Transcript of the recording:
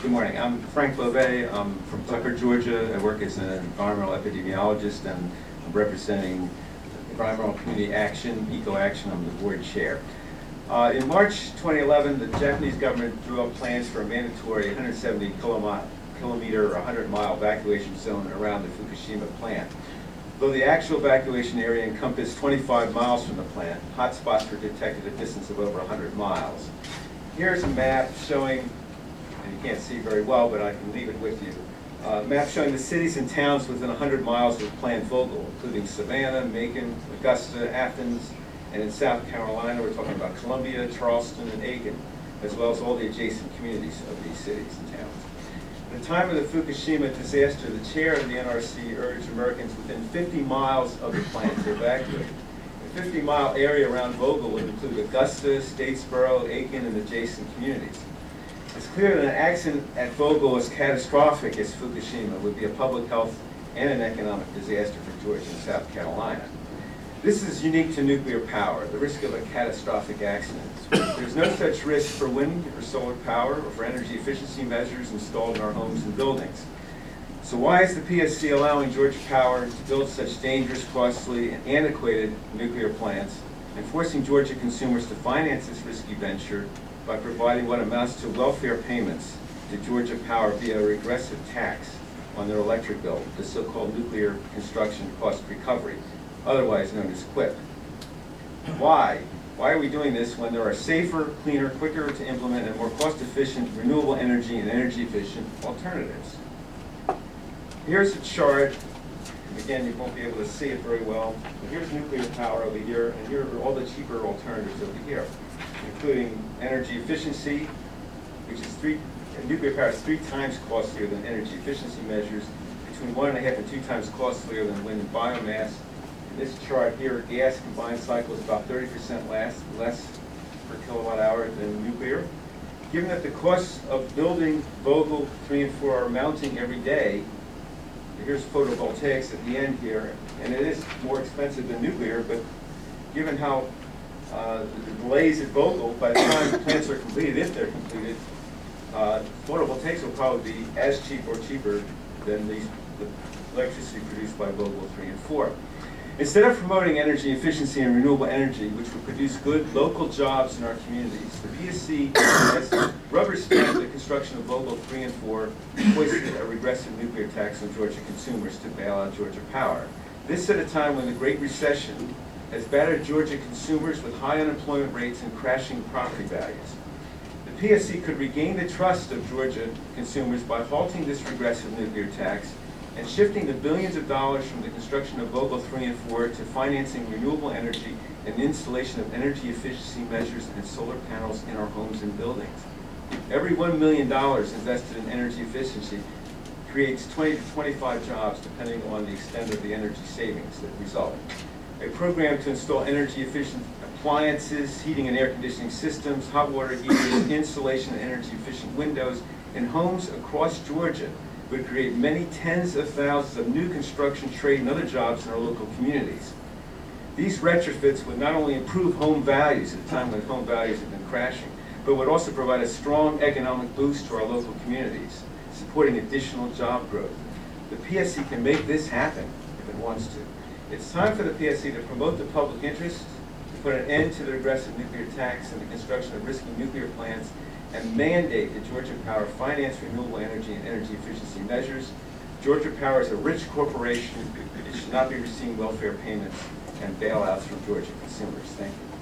Good morning. I'm Frank Bove. I'm from Tucker, Georgia. I work as an environmental epidemiologist, and I'm representing Environmental Community Action, Eco Action. I'm the board chair. In March 2011, the Japanese government drew up plans for a mandatory 170 kilometer or 100-mile evacuation zone around the Fukushima plant. Though the actual evacuation area encompassed 25 miles from the plant, hotspots were detected at a distance of over 100 miles. Here's a map showing, and you can't see very well, but I can leave it with you, a map showing the cities and towns within 100 miles of Plant Vogtle, including Savannah, Macon, Augusta, Athens, and in South Carolina, we're talking about Columbia, Charleston, and Aiken, as well as all the adjacent communities of these cities and towns. At the time of the Fukushima disaster, the chair of the NRC urged Americans within 50 miles of the plant to evacuate. The 50-mile area around Vogtle would include Augusta, Statesboro, Aiken, and adjacent communities. It's clear that an accident at Vogtle as catastrophic as Fukushima would be a public health and an economic disaster for Georgia and South Carolina. This is unique to nuclear power, the risk of a catastrophic accident. There's no such risk for wind or solar power or for energy efficiency measures installed in our homes and buildings. So why is the PSC allowing Georgia Power to build such dangerous, costly, and antiquated nuclear plants and forcing Georgia consumers to finance this risky venture by providing what amounts to welfare payments to Georgia Power via a regressive tax on their electric bill, the so-called Nuclear Construction Cost Recovery, otherwise known as QUIP? Why? Why are we doing this when there are safer, cleaner, quicker to implement, and more cost-efficient renewable energy and energy-efficient alternatives? Here's a chart. Again, you won't be able to see it very well. But here's nuclear power over here, and here are all the cheaper alternatives over here, including energy efficiency, which is nuclear power is 3 times costlier than energy efficiency measures, between 1.5 and 2 times costlier than wind and biomass. In this chart here, gas combined cycle is about 30% less per kilowatt hour than nuclear. Given that the costs of building Vogtle 3 and 4 are mounting every day, here's photovoltaics at the end here, and it is more expensive than nuclear, but given how the delays at Vogtle, by the time the plants are completed, if they're completed, photovoltaics will probably be as cheap or cheaper than the electricity produced by Vogtle 3 and 4. Instead of promoting energy efficiency and renewable energy, which would produce good local jobs in our communities, the PSC has rubber-stamped the construction of Vogtle 3 and 4 and hoisted a regressive nuclear tax on Georgia consumers to bail out Georgia Power. This at a time when the Great Recession has battered Georgia consumers with high unemployment rates and crashing property values. The PSC could regain the trust of Georgia consumers by halting this regressive nuclear tax and shifting the billions of dollars from the construction of Vogtle 3 and 4 to financing renewable energy and the installation of energy efficiency measures and solar panels in our homes and buildings. Every $1 million invested in energy efficiency creates 20 to 25 jobs, depending on the extent of the energy savings that result. A program to install energy efficient appliances, heating and air conditioning systems, hot water heaters, installation of energy efficient windows in homes across Georgia would create many tens of thousands of new construction, trade, and other jobs in our local communities. These retrofits would not only improve home values at a time when home values have been crashing, but would also provide a strong economic boost to our local communities, supporting additional job growth. The PSC can make this happen if it wants to. It's time for the PSC to promote the public interest, to put an end to the regressive nuclear tax and the construction of risky nuclear plants, and mandate that Georgia Power finance renewable energy and energy efficiency measures. Georgia Power is a rich corporation. It should not be receiving welfare payments and bailouts from Georgia consumers. Thank you.